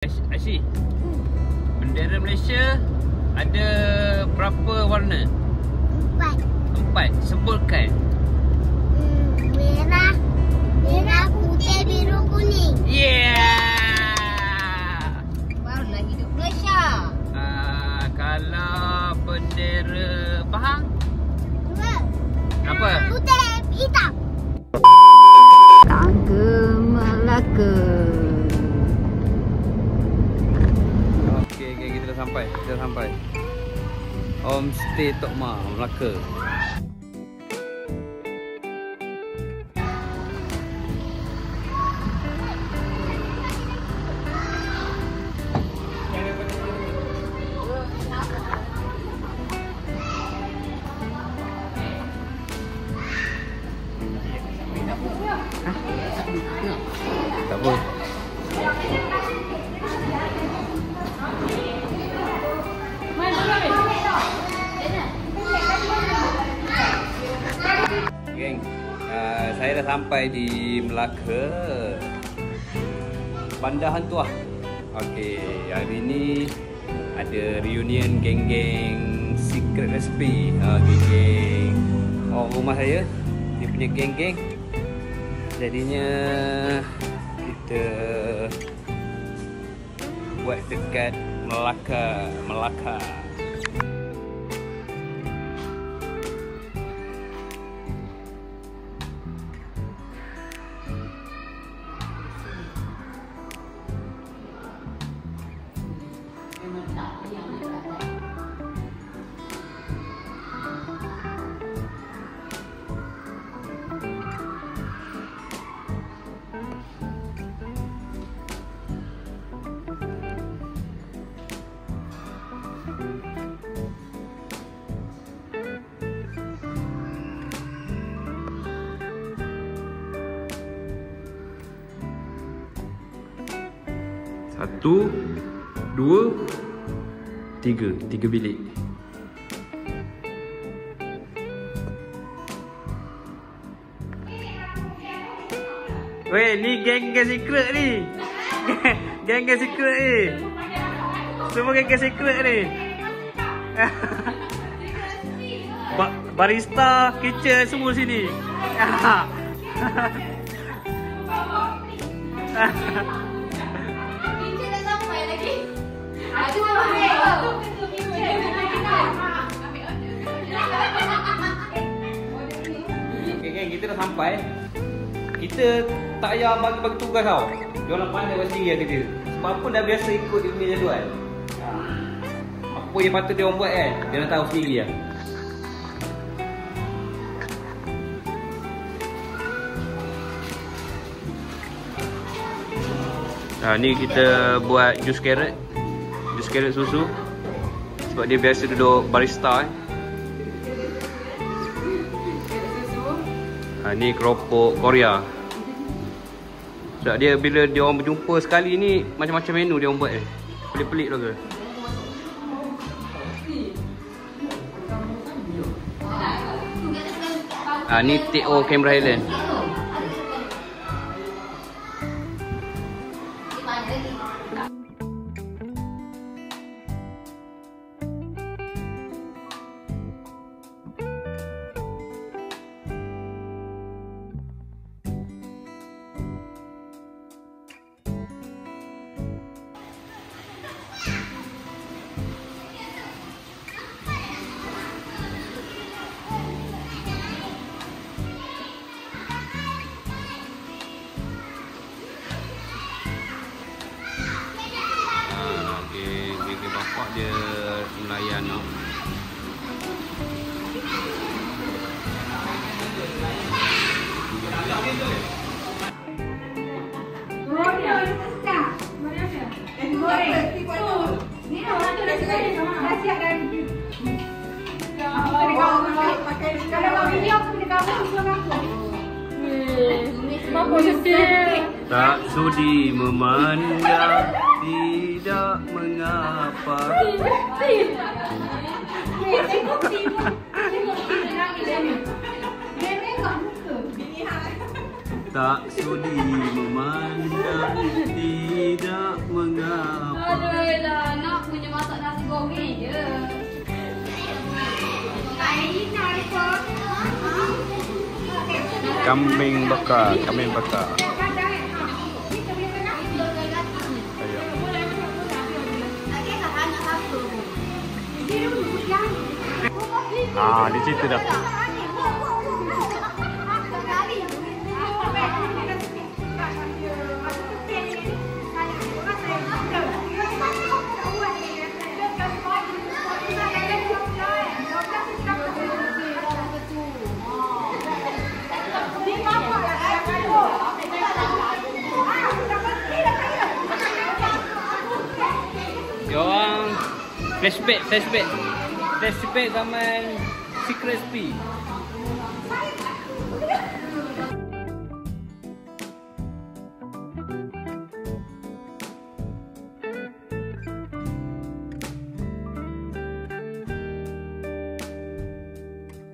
Aisyah, bendera Malaysia ada berapa warna? 4. Sebutkan. Merah, putih, biru, kuning. Yeah! Barulah hidup Malaysia. Kalau bendera Pahang? 2. Apa? Putih, hitam. Tangga Melaka. Okey, kita dah sampai. Homestay Tok Ma, Melaka. Tak apa. Geng, saya dah sampai di Melaka, Bandar Hang Tuah. Okey, hari ni ada reunion geng-geng Secret Recipe. Geng-geng rumah saya, dia punya geng-geng. Jadinya kita buat dekat Melaka. Satu, dua, tiga bilik. Weh, ni geng-geng secret ni. Geng-geng secret ni. Semua geng-geng secret ni. Barista, kitchen semua sini. Okay, geng, kita dah sampai. Kita tak payah bagi tugas tau. Diorang pandai buat sendiri kerja. Sebab pun dah biasa ikut dia punya jadual. Apa yang patut dia orang buat kan, dia dah tahu sendiri lah. Ni kita buat jus carrot susu. Sebab dia biasa duduk barista. Ni keropok Korea. Sebab dia bila dia orang berjumpa sekali ni, macam-macam menu dia orang buat ni. Pelik-pelik tu ke. Ni TO Canberra Highland. Bapak dia melayan tau. Tak sudi memandang, tidak mengapa. Tak sudi memandang, tidak mengapa. Aduh lah, nak punya masak nasi goreng je. Kambing bakar, kambing bakar. Ah, di situ dah. Diorang flashback zaman Secret Recipe.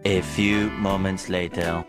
A few moments later.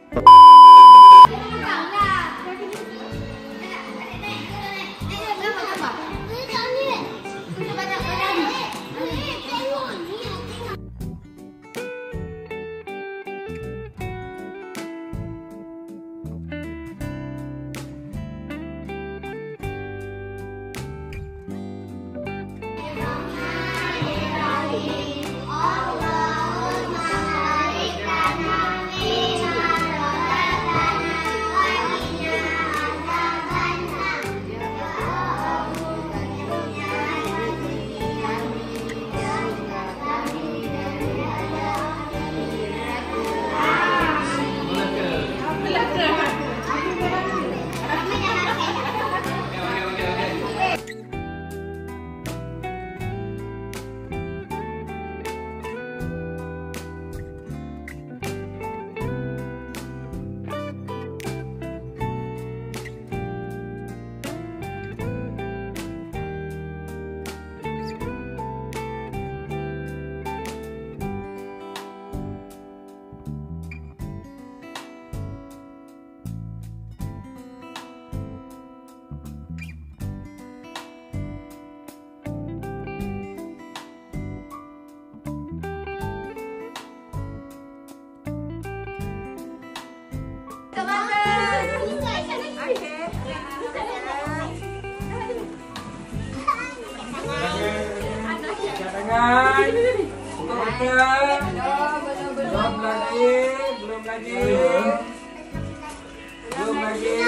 Belum lagi.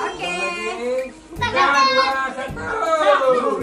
Okey. 3, 2, 1.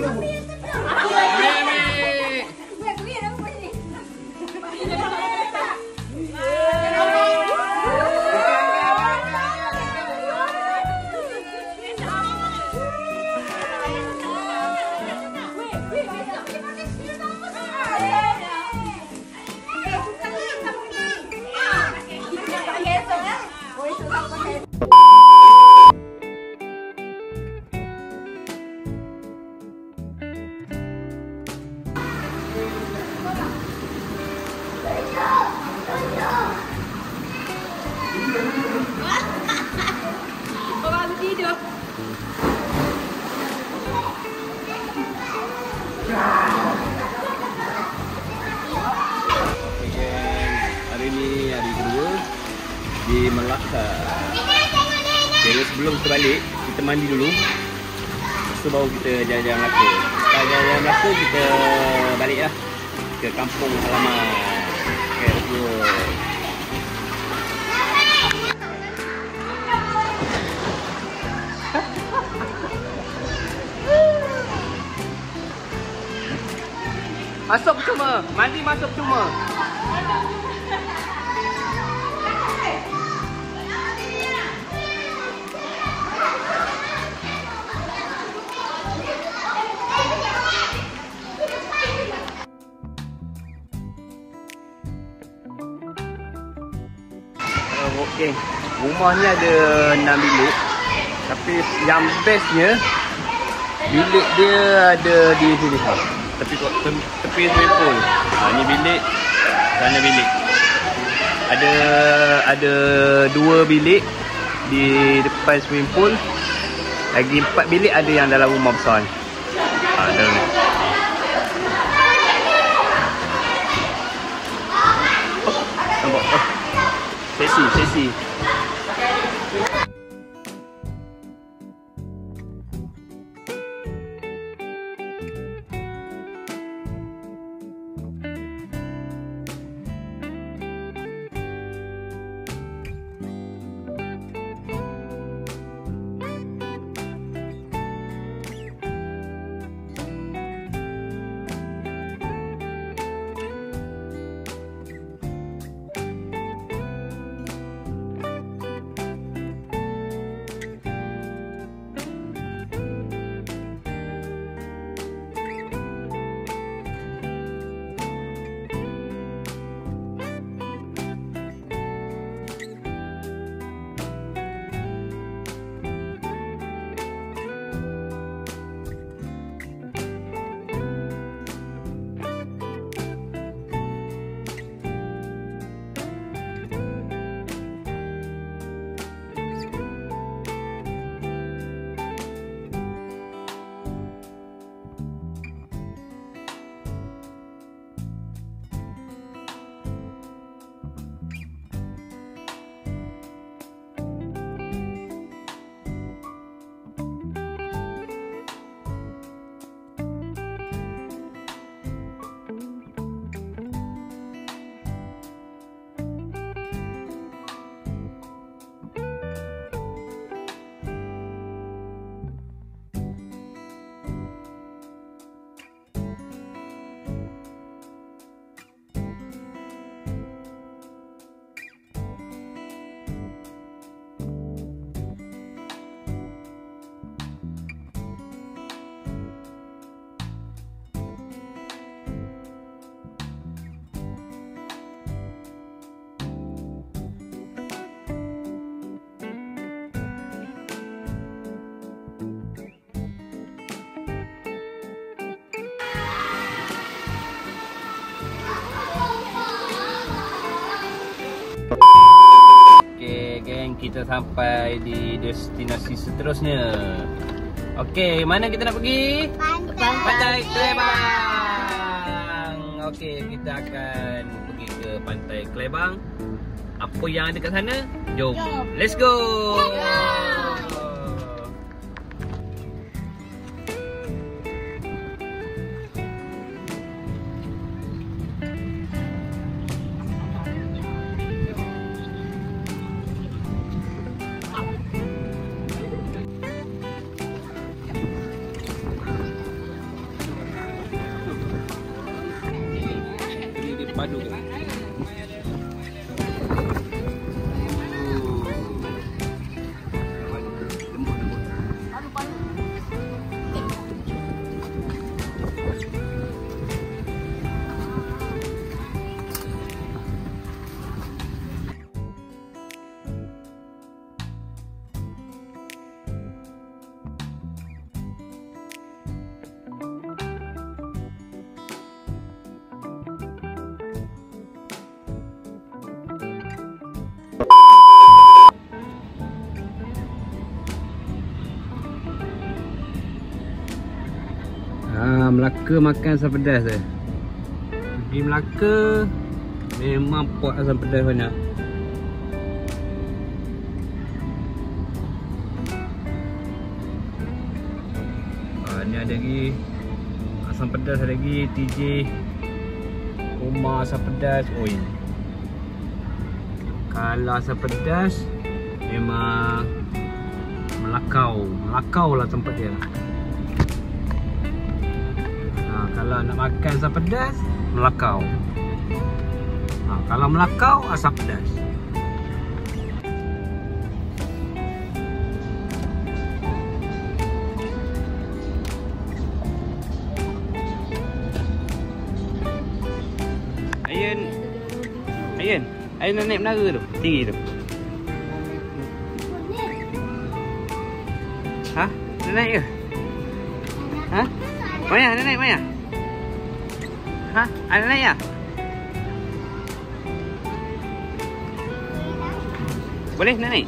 Hari ni hari kedua di Melaka. Jadi sebelum kita balik, kita mandi dulu. Lepas tu baru kita jalan-jalan Melaka. Setelah jalan-jalan Melaka, kita balik lah ke kampung halaman. Okay, let's go. Masuk cuma, mandi masuk cuma. Okey, rumah ni ada 6 bilik. Tapi yang bestnya bilik dia ada di sini ha. Tepi swimming pool. Ni bilik, sana bilik. Ada 2 bilik di depan swimming pool. Lagi 4 bilik ada yang dalam rumah besar ni. Dalam ni. Nampak? Seksi. Okey, geng, kita sampai di destinasi seterusnya. Okey, mana kita nak pergi? Pantai Klebang. Okey, kita akan pergi ke Pantai Klebang. Apa yang ada kat sana? Jom. Let's go. Padu ke? Melaka makan asam pedas dia. Pergi Melaka memang puas asam pedas banyak. Ni ada lagi asam pedas, ada lagi TJ rumah asam pedas. Oi, kalau asam pedas memang Melakau lah tempat dia. Kalau nak makan asam pedas, Melakau. Kalau Melakau, asam pedas. Ayun nak naik menara tu, tinggi tu. Ha? Nak naik ke? Ha? Maya, nak naik Maya? Ha? Ada naik ya? Boleh nak naik?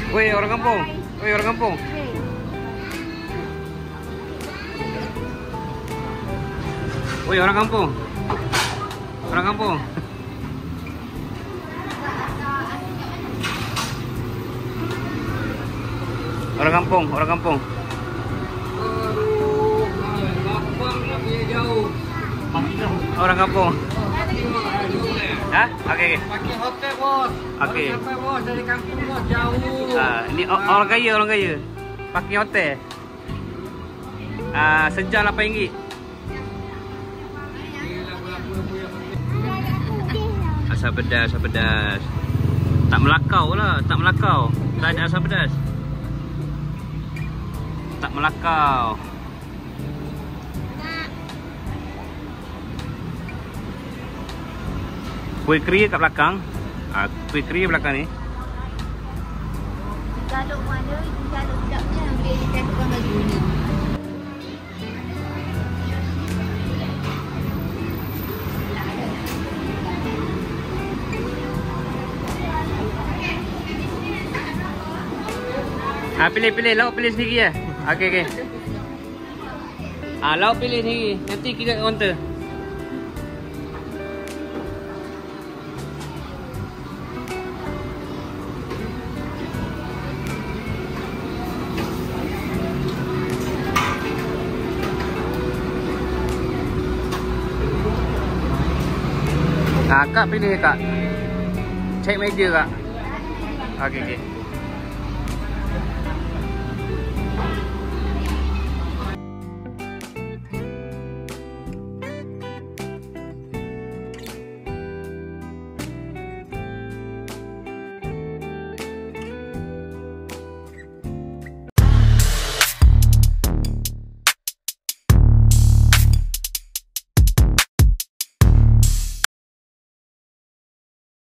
Woi, orang kampung. Woi, orang kampung. Woi, orang kampung. Orang kampung. Orang kampung, orang kampung. Orang kampung. Hah? Okey. Pakai hotel bos. Okey. Sampai bos dari kampung bos jauh. Ini orang kaya, orang kaya. Pakai hotel. Sejam RM8. Asam pedas, asam pedas. Tak melakau lah, tak melakau. Tak ada asam pedas. Tak melakau. Kuih kering kat belakang. Kuih kering belakang ni. Kalau mana, kalau tidaknya boleh jatuhkan baju ni. Pilih-pilih, lauk pilih sendiri ya. Okey. Lauk pilih sendiri. Nanti kita kat kaunter. Kak pilih kak. Cek meja kak. Okey.